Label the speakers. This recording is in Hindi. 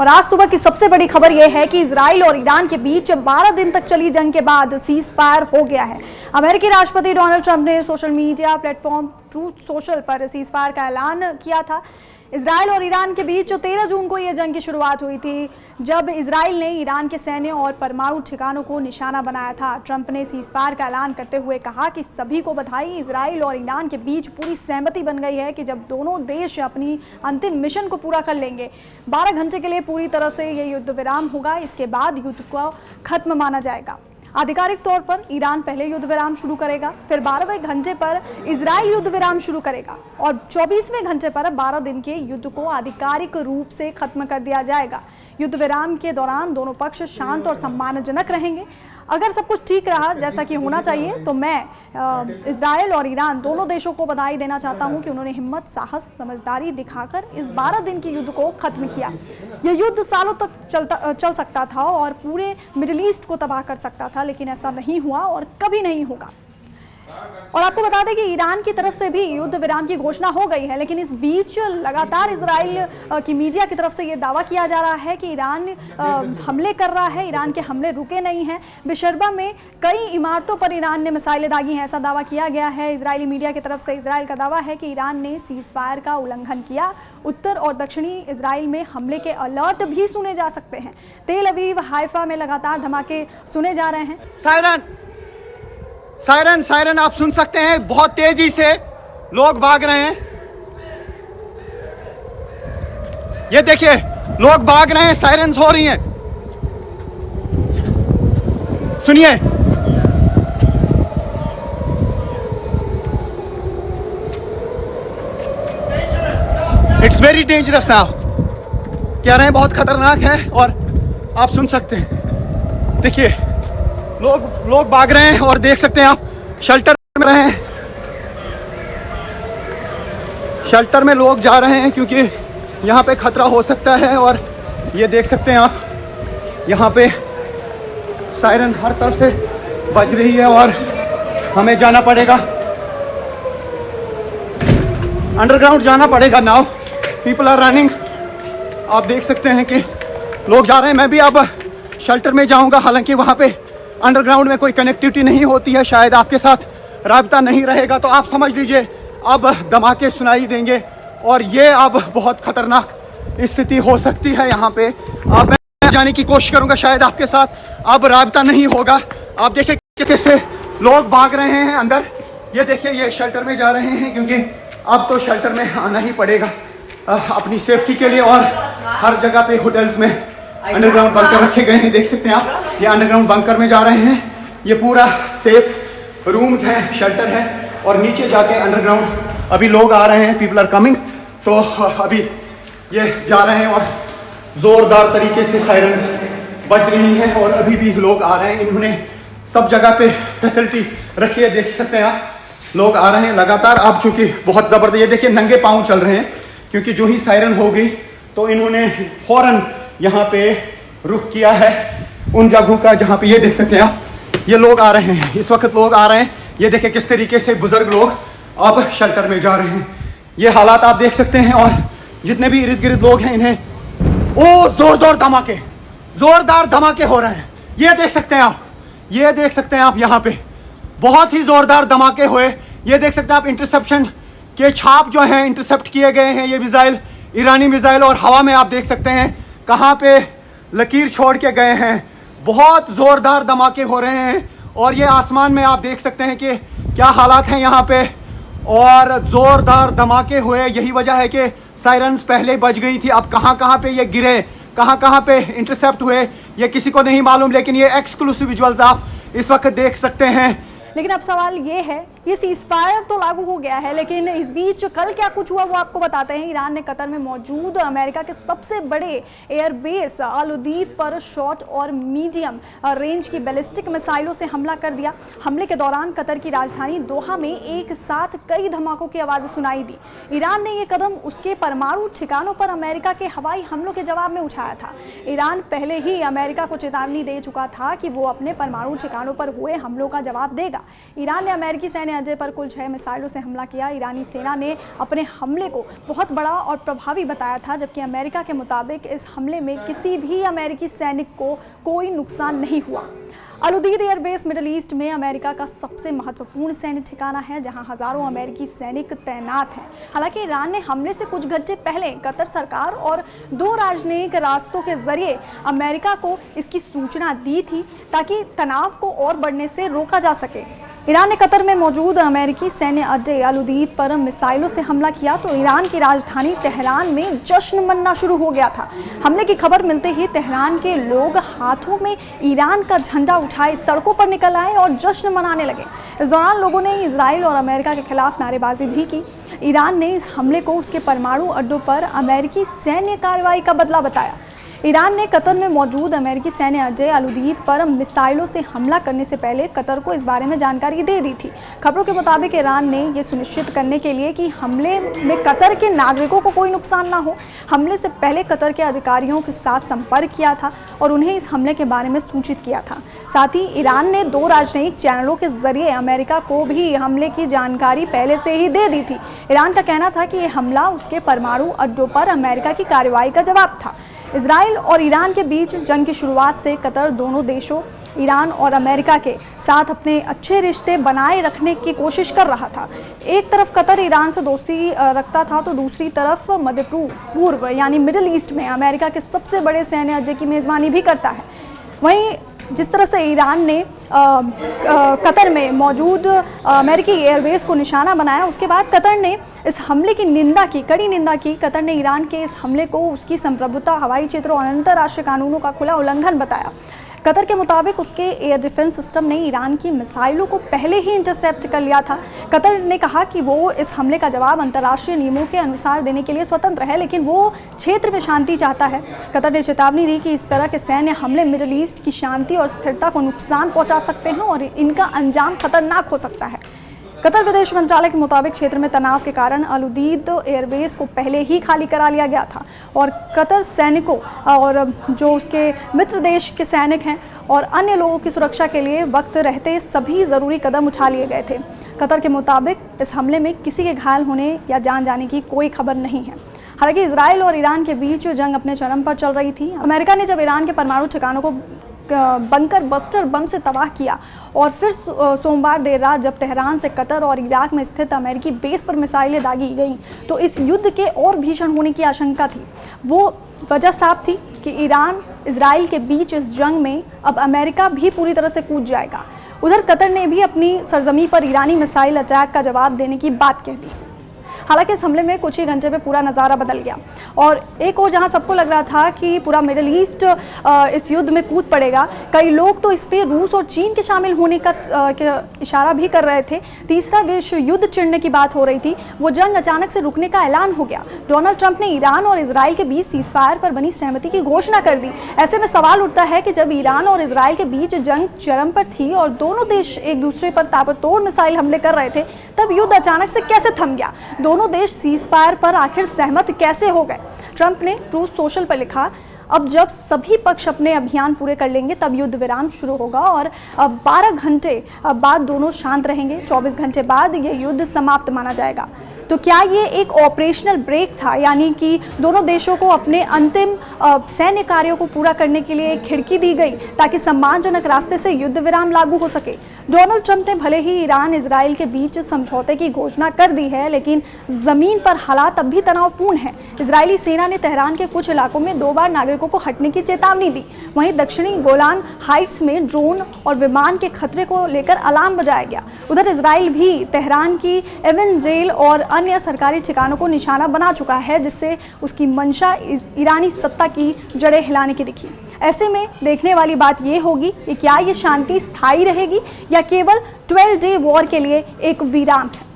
Speaker 1: और आज सुबह की सबसे बड़ी खबर यह है कि इजराइल और ईरान के बीच 12 दिन तक चली जंग के बाद सीज फायर हो गया है। अमेरिकी राष्ट्रपति डोनाल्ड ट्रंप ने social media platform truth social पर सीज फायर का ऐलान किया था। इजराइल और ईरान के बीच 13 जून को यह जंग की शुरुआत हुई थी, जब इजराइल ने ईरान के सैन्य और परमाणु ठिकानों को निशाना बनाया था। ट्रंप ने सीज फायर का ऐलान करते हुए कहा कि सभी को बधाई, इजराइल और ईरान के बीच पूरी सहमति बन गई है कि जब दोनों देश अपनी अंतिम मिशन को पूरा कर लेंगे, 12 घंटे के लिए पूरी तरह से यह युद्ध विराम होगा। इसके बाद युद्ध को खत्म माना जाएगा। आधिकारिक तौर पर ईरान पहले युद्ध विराम शुरू करेगा, फिर 12वें घंटे पर इजराइल युद्ध विराम शुरू करेगा और 24वें घंटे पर 12 दिन के युद्ध को आधिकारिक रूप से खत्म कर दिया जाएगा। युद्ध विराम के दौरान दोनों पक्ष शांत और सम्मानजनक रहेंगे। अगर सब कुछ ठीक रहा जैसा कि होना चाहिए तो मैं इजराइल और ईरान दोनों देशों को बधाई देना चाहता हूं कि उन्होंने हिम्मत, साहस, समझदारी दिखाकर इस 12 दिन के युद्ध को खत्म किया। यह युद्ध सालों तक चल सकता था और पूरे मिडिल ईस्ट को तबाह कर सकता था, लेकिन ऐसा नहीं हुआ और कभी नहीं होगा। और आपको बता दें कि ईरान की तरफ से भी युद्ध विराम की घोषणा हो गई है, लेकिन इस बीच लगातार इजराइल की मीडिया की तरफ से ये दावा किया जा रहा है कि ईरान हमले कर रहा है। ईरान के हमले रुके नहीं हैं। बेशर्बा में कई इमारतों पर ईरान ने मिसाइलें दागी हैं, ऐसा दावा किया गया है इजरायली मीडिया की तरफ से। इजराइल का दावा है कि ईरान ने सीज फायर का उल्लंघन किया। उत्तर और दक्षिणी इजराइल में हमले के अलर्ट भी सुने जा सकते हैं। तेल अवीव, हाइफा में लगातार धमाके सुने जा रहे हैं।
Speaker 2: सायरन सायरन आप सुन सकते हैं, बहुत तेजी से लोग भाग रहे हैं। ये देखिए, लोग भाग रहे हैं, सायरन्स हो रही हैं। सुनिए, इट्स वेरी डेंजरस नाउ, कह रहे हैं बहुत खतरनाक है। और आप सुन सकते हैं, देखिए लोग भाग रहे हैं और देख सकते हैं आप शेल्टर में रहे हैं। शेल्टर में लोग जा रहे हैं क्योंकि यहाँ पे खतरा हो सकता है। और ये देख सकते हैं आप, यहाँ पे सायरन हर तरफ से बज रही है और हमें जाना पड़ेगा, अंडरग्राउंड जाना पड़ेगा नाउ। पीपल आर रनिंग, आप देख सकते हैं कि लोग जा रहे हैं। मैं भी अब शेल्टर में जाऊंगा, हालांकि वहाँ पे अंडरग्राउंड में कोई कनेक्टिविटी नहीं होती है, शायद आपके साथ राब्ता नहीं रहेगा। तो आप समझ लीजिए अब धमाके सुनाई देंगे और ये अब बहुत खतरनाक स्थिति हो सकती है यहाँ पे। अब मैं जाने की कोशिश करूँगा, शायद आपके साथ अब राब्ता नहीं होगा। आप देखिए कैसे लोग भाग रहे हैं अंदर। ये देखिए, ये शेल्टर में जा रहे हैं क्योंकि अब तो शेल्टर में आना ही पड़ेगा अपनी सेफ्टी के लिए। और हर जगह पे होटल्स में अंडरग्राउंड बंकर रखे गए हैं, देख सकते हैं आप। ये अंडरग्राउंड बंकर में जा रहे हैं। ये पूरा सेफ रूम्स हैं, शेल्टर है। और नीचे जाके अंडरग्राउंड अभी लोग आ रहे हैं, पीपल आर कमिंग। तो अभी ये जा रहे हैं और जोरदार तरीके से सायरन्स बज रही हैं और अभी भी लोग आ रहे हैं। इन्होंने सब जगह पे फैसिलिटी रखी है, देख सकते हैं आप। लोग आ रहे हैं लगातार। अब चूंकि बहुत ज़बरदस्त, ये देखिए नंगे पाँव चल रहे हैं क्योंकि जो ही सायरन हो गई तो इन्होंने फौरन यहाँ पे रुख किया है उन जगहों का जहाँ पे ये देख सकते हैं आप, ये लोग आ रहे हैं। इस वक्त लोग आ रहे हैं। ये देखिए किस तरीके से बुजुर्ग लोग अब शेल्टर में जा रहे हैं। ये हालात आप देख सकते हैं। और जितने भी इर्द गिर्द लोग हैं, इन्हें जोरदार धमाके हो रहे हैं। ये देख सकते हैं आप, ये देख सकते हैं आप, यहाँ पे बहुत ही जोरदार धमाके हुए। ये देख सकते हैं आप, इंटरसेप्शन के छाप जो हैं इंटरसेप्ट किए गए हैं। ये मिसाइल, ईरानी मिसाइल, और हवा में आप देख सकते हैं कहाँ पे लकीर छोड़ के गए हैं। बहुत जोरदार धमाके हो रहे हैं। और ये आसमान में आप देख सकते हैं कि क्या हालात हैं यहाँ पे। और जोरदार धमाके हुए, यही वजह है कि सायरन्स पहले बज गई थी। अब कहाँ पे ये गिरे, कहाँ पे इंटरसेप्ट हुए, ये किसी को नहीं मालूम। लेकिन ये एक्सक्लूसिव विजुअल्स आप इस वक्त देख सकते हैं।
Speaker 1: लेकिन अब सवाल ये है, ये सीज फायर तो लागू हो गया है, लेकिन इस बीच कल क्या कुछ हुआ वो आपको बताते हैं। ईरान ने कतर में मौजूद अमेरिका के सबसे बड़े एयरबेस अल उदीद पर शॉर्ट और मीडियम रेंज की बैलिस्टिक मिसाइलों से हमला कर दिया। हमले के दौरान कतर की राजधानी दोहा में एक साथ कई धमाकों की आवाज़ें सुनाई दी। ईरान ने ये कदम उसके परमाणु ठिकानों पर अमेरिका के हवाई हमलों के जवाब में उठाया था। ईरान पहले ही अमेरिका को चेतावनी दे चुका था कि वो अपने परमाणु ठिकानों पर हुए हमलों का जवाब देगा। ईरान ने अमेरिकी सैन्य सैन्य अड्डे पर कुल 6 मिसाइलों से हमला किया। ईरानी सेना ने अपने हमले को बहुत बड़ा और प्रभावी बताया था, जबकि अमेरिका के मुताबिक इस हमले में किसी भी अमेरिकी सैनिक को कोई नुकसान नहीं हुआ। अल-उदीद एयरबेस मिडिल ईस्ट में अमेरिका का सबसे महत्वपूर्ण सैन्य ठिकाना है, जहां हजारों अमेरिकी सैनिक तैनात हैं। हालांकि ईरान ने हमले से कुछ घंटे पहले कतर सरकार और 2 राजनयिक रास्तों के जरिए अमेरिका को इसकी सूचना दी थी, ताकि तनाव को और बढ़ने से रोका जा सके। ईरान ने कतर में मौजूद अमेरिकी सैन्य अड्डे अल-उदीद पर मिसाइलों से हमला किया तो ईरान की राजधानी तेहरान में जश्न मनना शुरू हो गया था। हमले की खबर मिलते ही तेहरान के लोग हाथों में ईरान का झंडा उठाए सड़कों पर निकल आए और जश्न मनाने लगे। इस दौरान लोगों ने इजराइल और अमेरिका के खिलाफ नारेबाजी भी की। ईरान ने इस हमले को उसके परमाणु अड्डों पर अमेरिकी सैन्य कार्रवाई का बदला बताया। ईरान ने कतर में मौजूद अमेरिकी सैन्य अड्डे अल-उदीद पर मिसाइलों से हमला करने से पहले कतर को इस बारे में जानकारी दे दी थी। खबरों के मुताबिक ईरान ने यह सुनिश्चित करने के लिए कि हमले में कतर के नागरिकों को कोई नुकसान ना हो, हमले से पहले कतर के अधिकारियों के साथ संपर्क किया था और उन्हें इस हमले के बारे में सूचित किया था। साथ ही ईरान ने 2 राजनयिक चैनलों के जरिए अमेरिका को भी हमले की जानकारी पहले से ही दे दी थी। ईरान का कहना था कि यह हमला उसके परमाणु अड्डों पर अमेरिका की कार्रवाई का जवाब था। इजराइल और ईरान के बीच जंग की शुरुआत से कतर दोनों देशों ईरान और अमेरिका के साथ अपने अच्छे रिश्ते बनाए रखने की कोशिश कर रहा था। एक तरफ कतर ईरान से दोस्ती रखता था तो दूसरी तरफ मध्य पूर्व यानी मिडिल ईस्ट में अमेरिका के सबसे बड़े सैन्य अड्डे की मेज़बानी भी करता है। वहीं जिस तरह से ईरान ने कतर में मौजूद अमेरिकी एयरबेस को निशाना बनाया, उसके बाद कतर ने इस हमले की निंदा की, कड़ी निंदा की। कतर ने ईरान के इस हमले को उसकी संप्रभुता, हवाई क्षेत्रों और अंतर्राष्ट्रीय कानूनों का खुला उल्लंघन बताया। कतर के मुताबिक उसके एयर डिफेंस सिस्टम ने ईरान की मिसाइलों को पहले ही इंटरसेप्ट कर लिया था। कतर ने कहा कि वो इस हमले का जवाब अंतर्राष्ट्रीय नियमों के अनुसार देने के लिए स्वतंत्र है, लेकिन वो क्षेत्र में शांति चाहता है। कतर ने चेतावनी दी कि इस तरह के सैन्य हमले मिडिल ईस्ट की शांति और स्थिरता को नुकसान पहुंचा सकते हैं और इनका अंजाम खतरनाक हो सकता है। कतर विदेश मंत्रालय के मुताबिक क्षेत्र में तनाव के कारण अल-उदीद एयरबेस को पहले ही खाली करा लिया गया था और कतर सैनिकों और जो उसके मित्र देश के सैनिक हैं और अन्य लोगों की सुरक्षा के लिए वक्त रहते सभी ज़रूरी कदम उठा लिए गए थे। कतर के मुताबिक इस हमले में किसी के घायल होने या जान जाने की कोई खबर नहीं है। हालांकि इजराइल और ईरान के बीच जंग अपने चरम पर चल रही थी। अमेरिका ने जब ईरान के परमाणु ठिकानों को बंकर बस्टर बम से तबाह किया और फिर सोमवार देर रात जब तेहरान से कतर और इराक में स्थित अमेरिकी बेस पर मिसाइलें दागी गईं, तो इस युद्ध के और भीषण होने की आशंका थी। वो वजह साफ थी कि ईरान इजराइल के बीच इस जंग में अब अमेरिका भी पूरी तरह से कूद जाएगा। उधर कतर ने भी अपनी सरजमी पर ईरानी मिसाइल अटैक का जवाब देने की बात कह दी। हालांकि इस हमले में कुछ ही घंटे में पूरा नज़ारा बदल गया और एक और जहां सबको लग रहा था कि पूरा मिडिल ईस्ट इस युद्ध में कूद पड़ेगा, कई लोग तो इसमें रूस और चीन के शामिल होने का इशारा भी कर रहे थे। तीसरा विश्व युद्ध छिड़ने की बात हो रही थी। वो जंग अचानक से रुकने का ऐलान हो गया। डोनाल्ड ट्रंप ने ईरान और इजराइल के बीच सीज़फायर पर बनी सहमति की घोषणा कर दी। ऐसे में सवाल उठता है कि जब ईरान और इजराइल के बीच जंग चरम पर थी और दोनों देश एक दूसरे पर ताबड़तोड़ मिसाइल हमले कर रहे थे, तब युद्ध अचानक से कैसे थम गया? दोनों देश सीज़फायर पर आखिर सहमत कैसे हो गए? ट्रंप ने ट्रूथ सोशल पर लिखा, अब जब सभी पक्ष अपने अभियान पूरे कर लेंगे तब युद्ध विराम शुरू होगा और 12 घंटे बाद दोनों शांत रहेंगे। 24 घंटे बाद ये युद्ध समाप्त माना जाएगा। तो क्या ये एक ऑपरेशनल ब्रेक था, यानी कि दोनों देशों को अपने अंतिम सैन्य कार्यों को पूरा करने के लिए एक खिड़की दी गई ताकि सम्मानजनक रास्ते से युद्ध विराम लागू हो सके? डोनाल्ड ट्रंप ने भले ही ईरान इजराइल के बीच समझौते की घोषणा कर दी है, लेकिन जमीन पर हालात अब भी तनावपूर्ण हैं। इजरायली सेना ने तेहरान के कुछ इलाकों में 2 बार नागरिकों को हटने की चेतावनी दी। वहीं दक्षिणी गोलान हाइट्स में ड्रोन और विमान के खतरे को लेकर अलार्म बजाया गया। उधर इजराइल भी तेहरान की एवन जेल और अन्य सरकारी ठिकानों को निशाना बना चुका है, जिससे उसकी मंशा ईरानी सत्ता की जड़ें हिलाने की दिखी। ऐसे में देखने वाली बात ये होगी कि क्या ये शांति स्थायी रहेगी या केवल 12 डे वॉर के लिए एक विराम है।